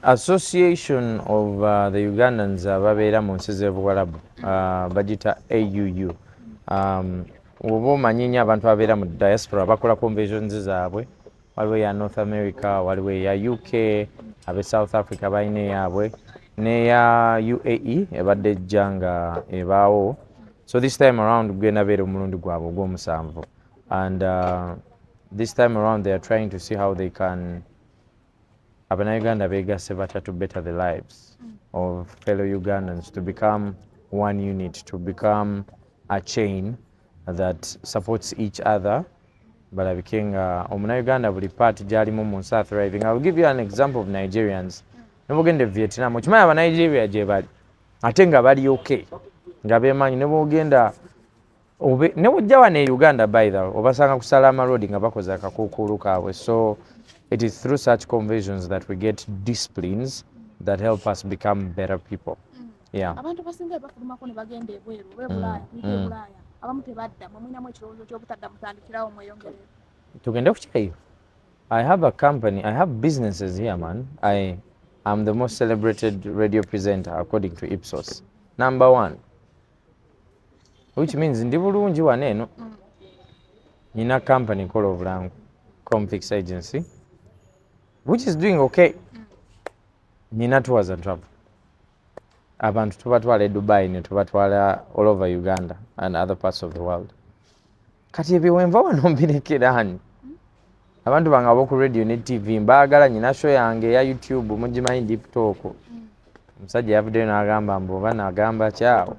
Association of the Ugandans ababeera mu nsi z'Obuwarabu bagita AUU. Oba omanyi nnyo abantu ababeera mu diaspora bakola conventions zaabwe, waliwo eya North America, waliwo eya UK, ab'e South Africa balina eyaabwe, n'eya UAE ebadde ejja nga ebaawo. So this time around gugenda beera omulundi gwabwe ogw'omusanvu, and this time around they are trying to see how they can Uganda begasse batya to better the lives of fellow Ugandans, to become one unit, to become a chain that supports each other. Balabike nga Uganda buli part gyalimu mu nsi thriving. I will give you an example of Nigerians. Nebogende Vietnam, okimanyi aba Nigeria gye bali ate nga bali okay, nga bemanyi nebogenda ne wojja wano e Uganda by the way obasanga ku Salama Road nga bakoze akakuukulu kaabwe. So it is through such conversions that we get disciplines that help us become better people. Yeah. Abantu basinga bafulumako ne bagenda ebweru Bulaaya, Bulaaya. Abamu tebadda mwemuinamu ekirowoozo ky'obutadda mutandikirawo mweyongerera. Tugende ku kyayo. I have a company, I have businesses here, man. I am the most celebrated radio presenter according to Ipsos. Number 1. Which means ndi bulungi wano eno. Nina company kola obulangu, Confix Agency, which is doing okay. Nina tours and travel. Abantu tubatwala e Dubai ne tubatwala all over Uganda and other parts of the world. Kati ebiwenva wano mbirekeraani. Abantu bange ab'oku radio ne TV mbaagala, nyina show yange ya YouTube mugimanyi Deep Talk. Omusajja yavuddeyo n'agamba mbu oba n'agamba kyawo.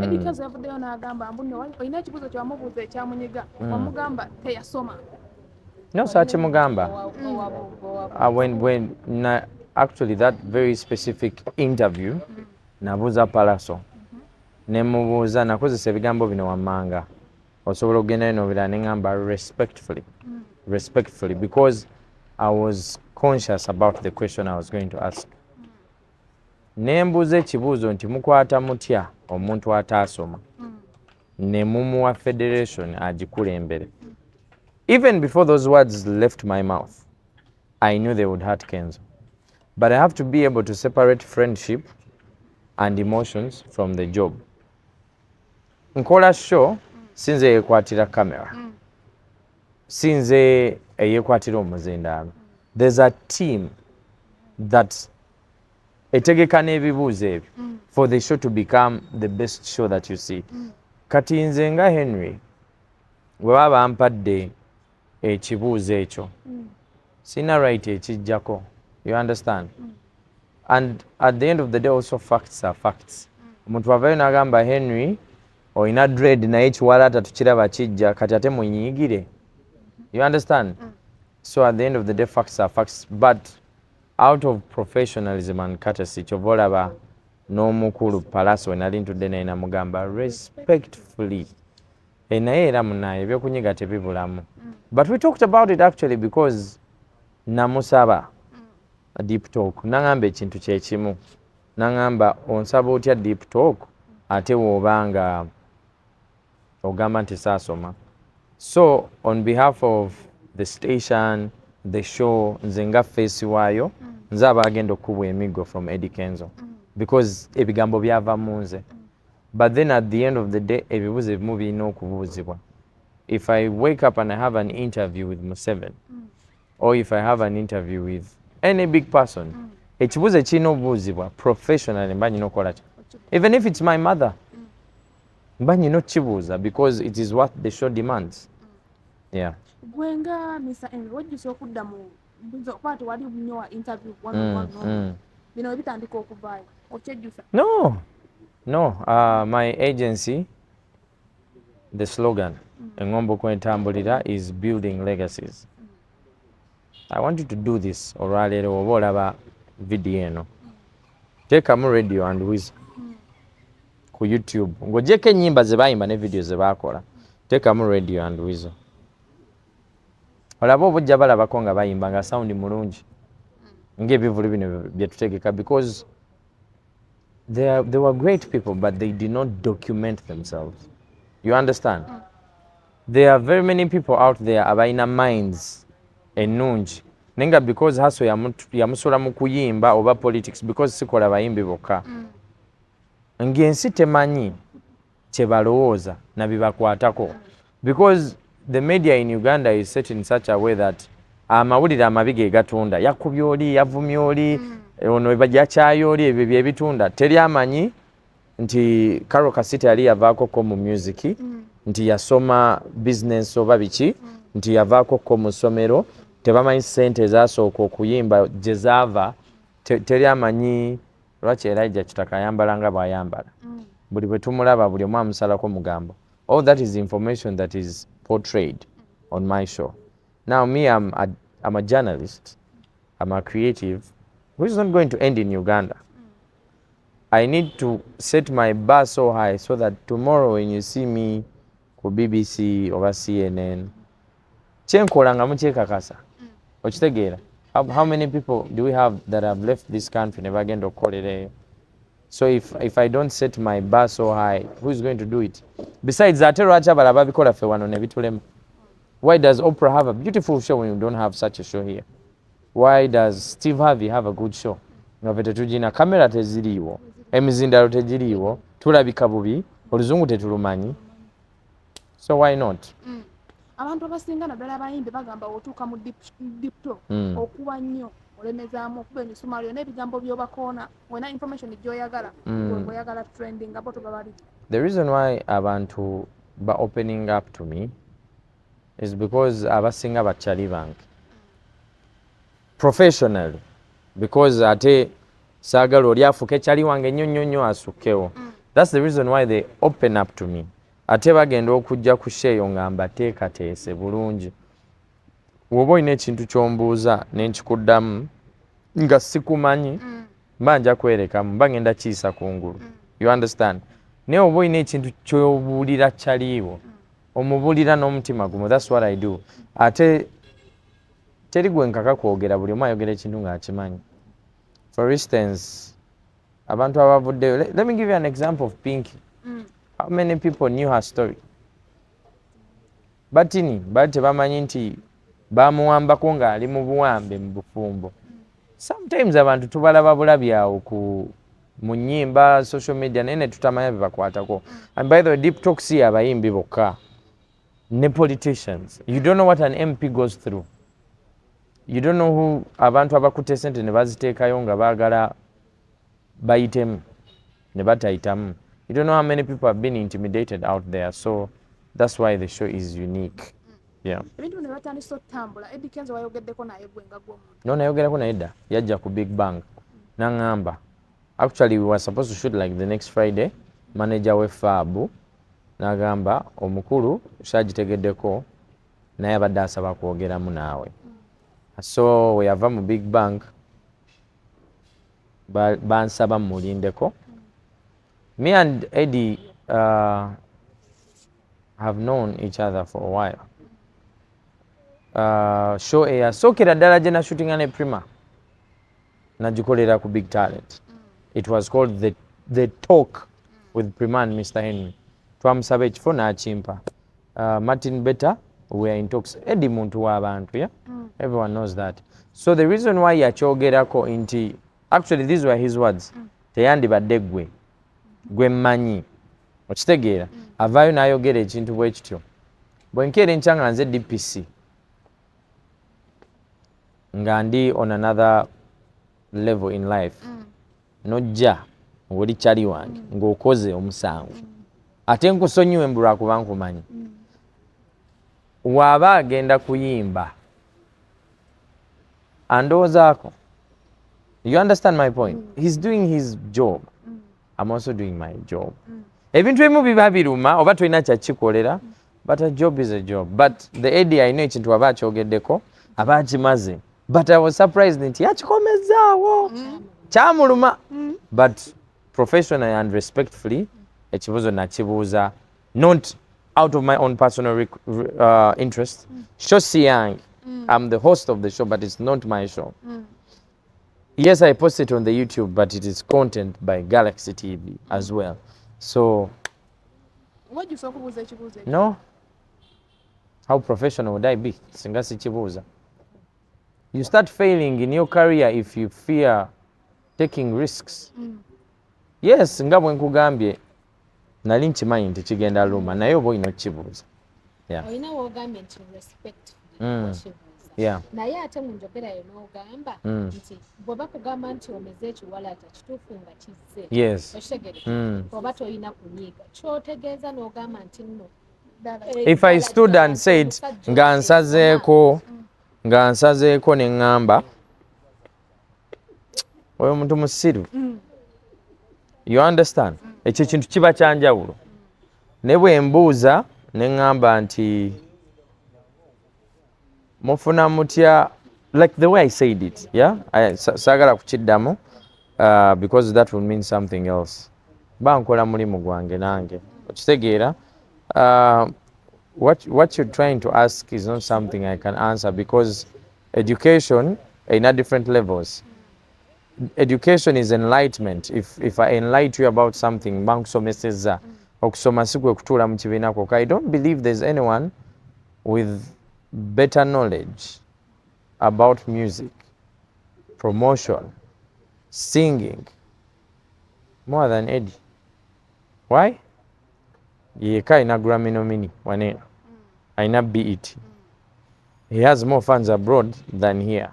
Eddy Kenzo yavuddeyo n'agamba mbu nno olina ekibuuzo kyamubuuza ekyamunyiga wamugamba teyasoma. No, such mugamba. Actually that very specific interview nabuuza Palaso ne mubuuza nakozesa ebigambo bino wammanga osobola okugendayo n'obirala ne ngamba respectfully because I was conscious about the question I was going to ask. Ne mbuuza ekibuuzo nti mukwata mutya omuntu ataasoma ne mumuwa federation agikulembere. Even before those words left my mouth, I knew they would hurt Kenzo. But I have to be able to separate friendship and emotions from the job. Nkola show sinze yekwatira camera. Sinze yekwatira omuzindaalo. There's a team that etegeka n'ebibuuzo ebyo for the show to become the best show that you see. Kati nze nga Henry bwe baba bampadde ekibuuzo ekyo sina right ekijjako. You understand? And at the end of the day also facts are facts. Omuntu avayo n'agamba Henry oyina dread naye ekiwalaata tukiraba kijja kati ate munyigire. You understand? So at the end of the day facts are facts, but out of professionalism and courtesy kyova olaba n'omukulu Palaso we nali ntudde naye namugamba respectfully naye era munaye ebyokunyiga tebibulamu. But we talked about it actually because namusaba a Deep Talk. Nangamba ekintu kye kimu. Nangamba onsaba otya Deep Talk ate wobanga ogamba nti saasoma. So on behalf of the station, the show, nze nga face waayo nze abagenda okubwa emigo from Eddy Kenzo because ebigambo byava mu nze. But then at the end of the day ebibuuzo ebimu birina okubuuzibwa. If I wake up and I have an interview with Museveni or if I have an interview with any big person, ekibuuzo ekirina obuuzibwa professionally mba nyina okukola ki. Even if it's my mother, mba nyina okukibuuza because it is what the show demands. Yeah. Gwenga Mr.Henry wajjuse okudda mu kwati wali nnyo interview one. Bino bitandika okuvaayo. Okyejjusa? No, my agency, the slogan, Engombo Kwentambulira, is building legacies. I want you to do this olwaleero oba olaba video eno. Teekamu radio and wisdom ku YouTube. Ng'ogyeko ennyimba ze baayimba ne video ze baakola. Teekamu radio and wisdom. Olaba obujja balabako nga bayimba nga sound mulungi. Ng'ebivulu bino bye tutegeka because they were great people but they did not document themselves. You understand? There are very many people out there abayina minds ennungi nenga because haso yamusula mu kuyimba oba politics because sikola bayimbi bokka ng'ensi temanyi kye balowooza na bibakwatako because the media in Uganda is set in such a way that amawulire amabi ge gatunda yakubye oli yavumye oli ono bajjakyayo oli ebyo bye bitunda teri amanyi nti Karo Kasita yali yavaako ko mu music nti yasoma business oba biki nti yavaako ko mu ssomero tebamanyi ssente ezasooka okuyimba gye zaava teri amanyi lwaki Elijah Kitaka ayambala nga bw'ayambala buli bwe tumulaba buli omu amusalako mugambo. All that is information that is portrayed on my show. Now me, I'm a journalist, I'm a creative who is not going to end in Uganda. I need to set my bar so high so that tomorrow when you see me ku BBC or CNN kyenkola nga mukyekakasa okitegeera. How many people do we have that have left this country never agenda okukolerayo? So if I don't set my bar so high, who is going to do it? Besides ate lwaki abalala babikola ffe wano ne bitulema? Why does Oprah have a beautiful show when you don't have such a show here? Why does Steve Harvey have a good show? Nga ffe tetugina kamera teziriiwo, emizindalo tegiriiwo, tulabika bubi, oluzungu tetulumanyi. So why not? Abantu abasinga naddala abayimbi bagamba otuuka mu deep talk okuba nnyo olemezaamu okuba emisumaali n'ebigambo by'obakoona wena information gy'oyagala oyagala trending abo tobabali. The reason why abantu ba opening up to me is because abasinga bakyali bange professionally, because ate saagala oli afuuke kyali wange nnyo asukkewo. That's the reason why they open up to me. Ate bagenda okujja ku sheeyo nga mbateekateese bulungi. Bw'oba olina ekintu ky'ombuuza ne nkikuddamu nga sikumanyi mba nja kwerekamu mba ngenda kiyisa kungulu. You understand? Naye oba olina ekintu ky'obuulira kyaliiwo omubuulira n'omutima gumu. That's what I do. Ate teri gwe nkaka kwogera, buli omu ayogera ekintu ng'akimanyi. For instance, abantu abavuddeyo, let me give you an example of Pinky. How many people knew her story? Batini tebamanyi nti bamuwambako ng'ali mu buwambe mu bufumbo. Sometimes abantu tubalaba bulabi awo mu nnyimba, social media, naye ne tutamanya bibakwatako. And by the way, deep talk si abayimbi bokka ne politicians. You don't know what an MP goes through. You don't know who abantu abakutte sente ne baziteekayo nga baagala bayitemu ne batayitamu. You don't know how many people have been intimidated out there. So that's why the show is unique. Yeah. Ebintu ne batandise okutambula. Eddy Kenzo wayogeddeko naye gwe nga gw'omuntu. No, nayogerako naye dda. Yajja ku Big Bang. N'aŋŋamba. Actually, we were supposed to shoot like the next Friday. Manager we Fabu n'agamba omukulu kyagitegeddeko naye abadde asaba kwogeramu naawe. So we yava mu Big Bang. Bansaba mulindeko. Me and Eddy have known each other for a while. Show yasookera ddala gye nashootinga ne Prima nagikolera ku Big Talent. It was called the Talk with Prima and Mr.Henry. Twamusaba ekifo n'akimpa. Martin Beta, we are in talks. Eddy muntu w'abantu, yeah? Everyone knows that. So the reason why yakyogerako nti, actually these were his words. Teyandibadde gwe mmanyi. Okitegeera. Avaayo n'ayogera ekintu bwe kityo. Bwe nkeera enkya nga nze DPC. Nga ndi on another level in life. Nojja ng'oli kyali wange ng'okoze omusango. Ate nkusonyiwe mbu lwakuba nkumanyi. Waba agenda kuyimba andoozaako. You understand my point? He's doing his job. I'm also doing my job. Ebintu ebimu biba biruma oba tolina kyakikolera, but a job is a job. But the Eddy I know ekintu aba akyogeddeko aba akimaze. But I was surprised nti yakikomezaawo. Kyamuluma. But professionally and respectfully, ekibuuzo nakibuuza not out of my own personal interest. Show si yange. I'm the host of the show, but it's not my show. Yes, I post it on the YouTube, but it is content by Galaxy TV as well. So, what you kubuuza ekibuuzo? No. How professional would I be? Singa sikibuuza. You start failing in your career if you fear taking risks. Yes, nga bwe nkugambye nali nkimanyi nti kigenda luma naye oba olina okukibuuza. Olina w'ogambye nti respect okibuuza. Naye ate mu njogera yo n'ogamba nti bwe bakugamba nti omeze ekiwalaata kituufu nga kizze. Okitegeera? Oba toyina kunyiiga. Ky'otegeeza n'ogamba nti nno. If I stood and said nga nsazeeko ne ŋŋamba oyo muntu musiru. You understand? Ekyo kintu kiba kyanjawulo. Ne bwe mbuuza ne ŋŋamba nti mufuna mutya, like the way I said it, saagala kukiddamu because that will mean something else. Nkola mulimo gwange nange. Okitegeera? What you're trying to ask is not something I can answer because education in different levels. Education is enlightenment. If I enlighten you about something, bankusomeseza okusoma si kwe kutuula mu kibiina kwokka. I don't believe there's anyone with better knowledge about music, promotion, singing, more than Eddy. Why? Yeka ina Grammy nominee wanena. Aina BET. He has more fans abroad than here.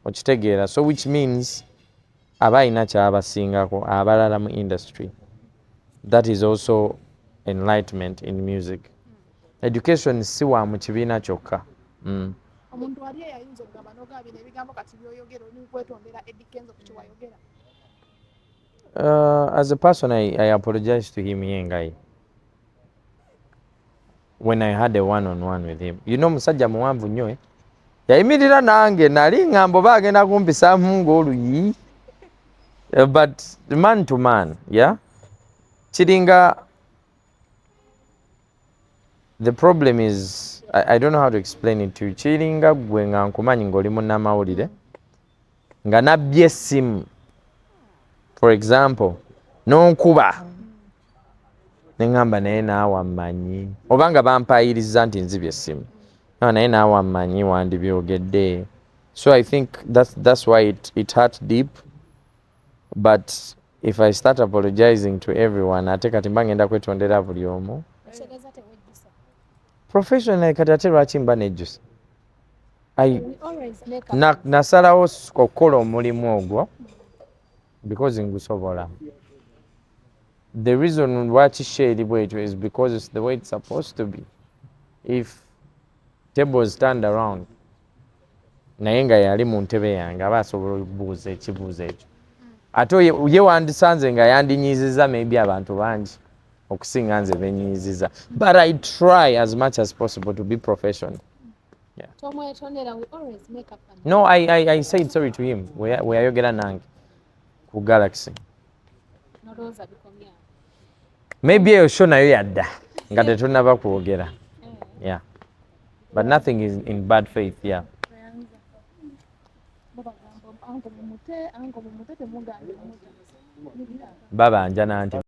Okitegeera. So which means aba ina kyabasingako abalala mu industry. That is also enlightenment in music. Education si wa mu kibiina kyokka. Omuntu ali eyayinza okugamba n'ogamba ebigambo kati by'oyogera oli kwetondera Eddy Kenzo ku kyewayogera. As a person, I apologize to him yengai. When I had a one-on-one with him. You know musajja muwanvu nnyo yayimirira nange nali ŋŋambo baagenda kumpisaamu ng'oluyi. But man to man, kiringa. The problem is, I don't know how to explain it to you. Kiringa gwe nga nkumanyi ng'oli munnamawulire nga nabbye essimu, for example, n'onkuba ne ŋŋamba naye naawe ammanyi, oba nga bampayiriza nti nzibye essimu, naye naawe ammanyi wandibyogedde. So I think that's why it hurt deep. But if I start apologizing to everyone, ate kati mba ngenda kwetondera buli omu. Professionally kati ate lwaki mba nejjusa? Nasalawo okukola omulimu ogwo because ngusobola. The reason lwaki sheri bwetyo is because it's the way it's supposed to be. If tables turned around, naye nga yali mu ntebe yange aba asobola okubuuza ekibuuzo ekyo. Ate ye wandisanze nga yandinyiiziza maybe abantu bangi okusinga nze benyiiziza. But I try as much as possible to be professional. No, I said sorry to him. We ayogera nange ku Galaxy. Maybe eyo show nayo yadda nga tetunaba kwogera. Yeah. But nothing is in bad faith, babanja nanti